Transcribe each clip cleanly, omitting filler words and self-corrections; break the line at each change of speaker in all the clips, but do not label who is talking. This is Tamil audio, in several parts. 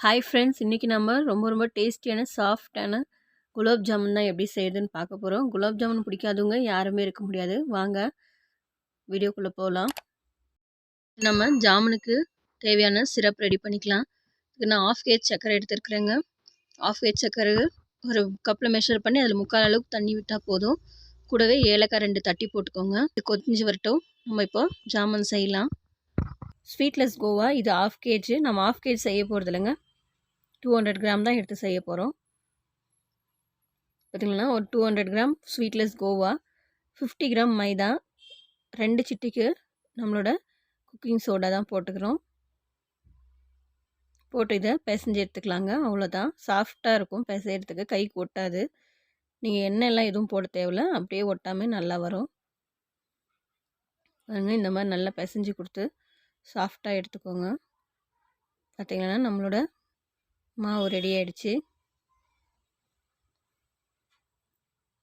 ஹாய் ஃப்ரெண்ட்ஸ், இன்றைக்கி நம்ம ரொம்ப டேஸ்டியான சாஃப்டான குலாப் ஜாமுன் தான் எப்படி செய்யுதுன்னு பார்க்க போகிறோம். குலாப் ஜாமுன் பிடிக்காதவங்க யாருமே இருக்க முடியாது. வாங்க வீடியோக்குள்ளே போகலாம். நம்ம ஜாமுனுக்கு தேவையான சிரப் ரெடி பண்ணிக்கலாம். இதுக்கு நான் 1/2 கேஜ் சர்க்கரை எடுத்துருக்குறேங்க. 1/2 கேஜ் சர்க்கரை ஒரு கப்பில் மெஷர் பண்ணி அதில் 3/4 அளவுக்கு தண்ணி விட்டால் போதும். கூடவே ஏலக்காய் 2 தட்டி போட்டுக்கோங்க. இது கொதிஞ்சு வரட்டும். நம்ம இப்போ ஜாமுன் செய்யலாம். ஸ்வீட்லெஸ் கோவா இது 1/2 கேஜ். நம்ம 1/2 கேஜ் செய்ய போகிறது இல்லைங்க, 200 கிராம் தான் எடுத்து செய்ய போகிறோம். பார்த்திங்கன்னா ஒரு 200 கிராம் ஸ்வீட்லெஸ் கோவா, 50 கிராம் மைதா, 2 சிட்டிக்கு நம்மளோட குக்கிங் சோடா தான் போட்டுக்கிறோம். போட்டு இதை பிசைஞ்சு எடுத்துக்கலாங்க. அவ்வளோதான், சாஃப்டாக இருக்கும். பிசைகிறதுக்கு கைக்கு ஒட்டாது. நீங்கள் எண்ணெய்லாம் எதுவும் போட தேவையில்ல, அப்படியே ஒட்டாமல் நல்லா வரும். பாருங்க, இந்த மாதிரி நல்லா பிசைஞ்சு கொடுத்து சாஃப்டாக எடுத்துக்கோங்க. பார்த்திங்கன்னா நம்மளோட மாவு ரெடி ஆகிடுச்சு.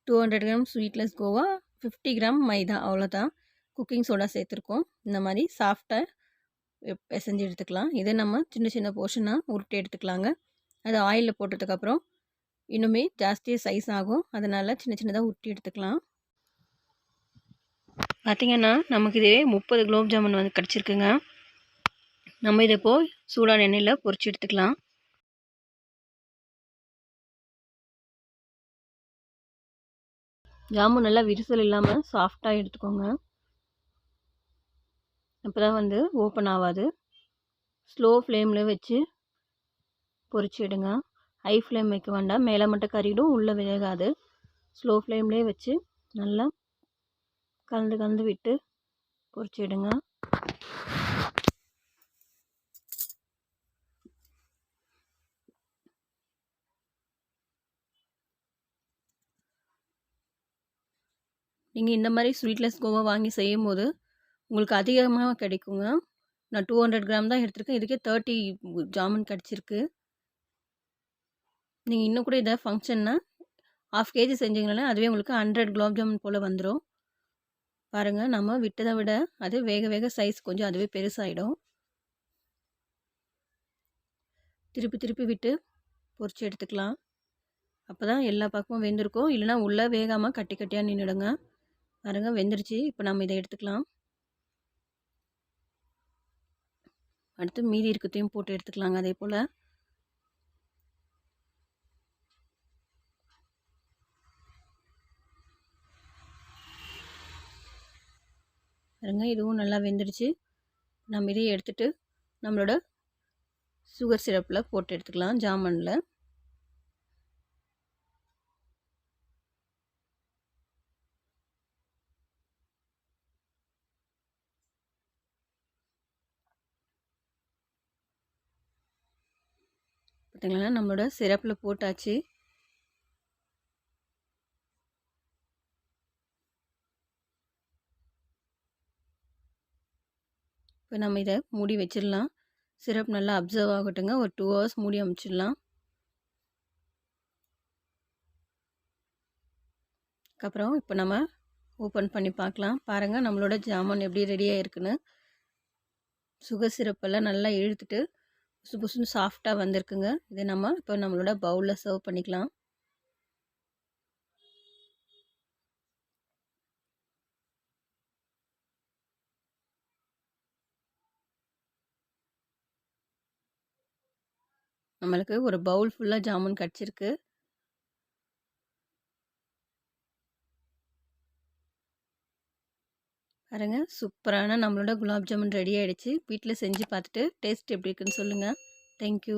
200 கிராம் ஸ்வீட்லெஸ் கோவா, 50 கிராம் மைதா, அவ்வளோதான். குக்கிங் சோடா சேர்த்துருக்கோம். இந்த மாதிரி சாஃப்டாக பிசைஞ்சு எடுத்துக்கலாம். இதை நம்ம சின்ன போர்ஷனாக உருட்டி எடுத்துக்கலாங்க. அது ஆயிலில் போட்டதுக்கப்புறம் இன்னுமே ஜாஸ்தியாக சைஸ் ஆகும். அதனால் சின்னதாக உருட்டி எடுத்துக்கலாம். பார்த்திங்கன்னா நமக்கு இதே 30 குலோப் ஜாமுன் வந்து கிடச்சிருக்குங்க. நம்ம இதை இப்போது சூடான எண்ணெயில் பொரிச்சு எடுத்துக்கலாம். ஜாமுன் நல்லா விரிசல் இல்லாமல் சாஃப்டாக எடுத்துக்கோங்க. அப்போ தான் வந்து ஓப்பன் ஆகாது. ஸ்லோ ஃப்ளேமில் வச்சு பொரிச்சிடுங்க. ஹை ஃப்ளேம் வைக்க வேண்டாம், மேலே மட்டும் கறிடும், உள்ளே வேகாது. ஸ்லோ ஃப்ளேம்லேயே வச்சு நல்லா கலந்து விட்டு பொரிச்சிடுங்க. நீங்கள் இந்த மாதிரி ஸ்வீட்லெஸ் கோவா வாங்கி செய்யும் போது உங்களுக்கு அதிகமாக கிடைக்குங்க. நான் 200 கிராம் தான் எடுத்திருக்கேன். இதுக்கே 30 ஜாமுன் கிடச்சிருக்கு. நீங்கள் இன்னும் கூட இதை ஃபங்க்ஷன்னா 1/2 கேஜி செஞ்சிங்கன்னா அதுவே உங்களுக்கு 100 குலாப் ஜாமுன் போல் வந்துடும். பாருங்கள், நம்ம விட்டதை விட அது வேக சைஸ் கொஞ்சம் அதுவே பெருசாகிடும். திருப்பி விட்டு பொரிச்சு எடுத்துக்கலாம். அப்போ தான் எல்லா பக்கமும் வெந்திருக்கும். இல்லைனா உள்ளே வேகாமல் கட்டியாக நின்றுடுங்க. பாருங்கள், வெந்துருச்சு. இப்போ நம்ம இதை எடுத்துக்கலாம். அடுத்து மீதி இருக்கத்தையும் போட்டு எடுத்துக்கலாங்க. அதே போல் பாருங்கள், இதுவும் நல்லா வெந்துருச்சு. நம்ம இதையும் எடுத்துகிட்டு நம்மளோட சுகர் சிரப்பில் போட்டு எடுத்துக்கலாம். ஜாமுனில் பார்த்திங்களா, நம்மளோட சிரப்பில் போட்டாச்சு. இப்போ நம்ம இதை மூடி வச்சிடலாம். சிரப் நல்லா அப்சர்வ் ஆகட்டுங்க. ஒரு 2 ஹவர்ஸ் மூடி அமைச்சிடலாம். அதுக்கப்புறம் இப்போ நம்ம ஓப்பன் பண்ணி பார்க்கலாம். பாருங்கள், நம்மளோட ஜாமுன் எப்படி ரெடியாக இருக்குன்னு. சுகர் சிரப்பெல்லாம் நல்லா இழுத்துட்டு புசுன்னு சாஃப்டாக வந்திருக்குங்க. இதை நம்ம இப்போ நம்மளோட பவுலில் சர்வ் பண்ணிக்கலாம். நம்மளுக்கு ஒரு பவுல் ஃபுல்லாக ஜாமுன் கிடச்சிருக்கு. பாருங்கள், சூப்பரான நம்மளோட குலாப் ஜாமுன் ரெடி ஆகிடுச்சு. வீட்டில் செஞ்சு பார்த்துட்டு டேஸ்ட் எப்படி இருக்குன்னு சொல்லுங்கள். தேங்க்யூ.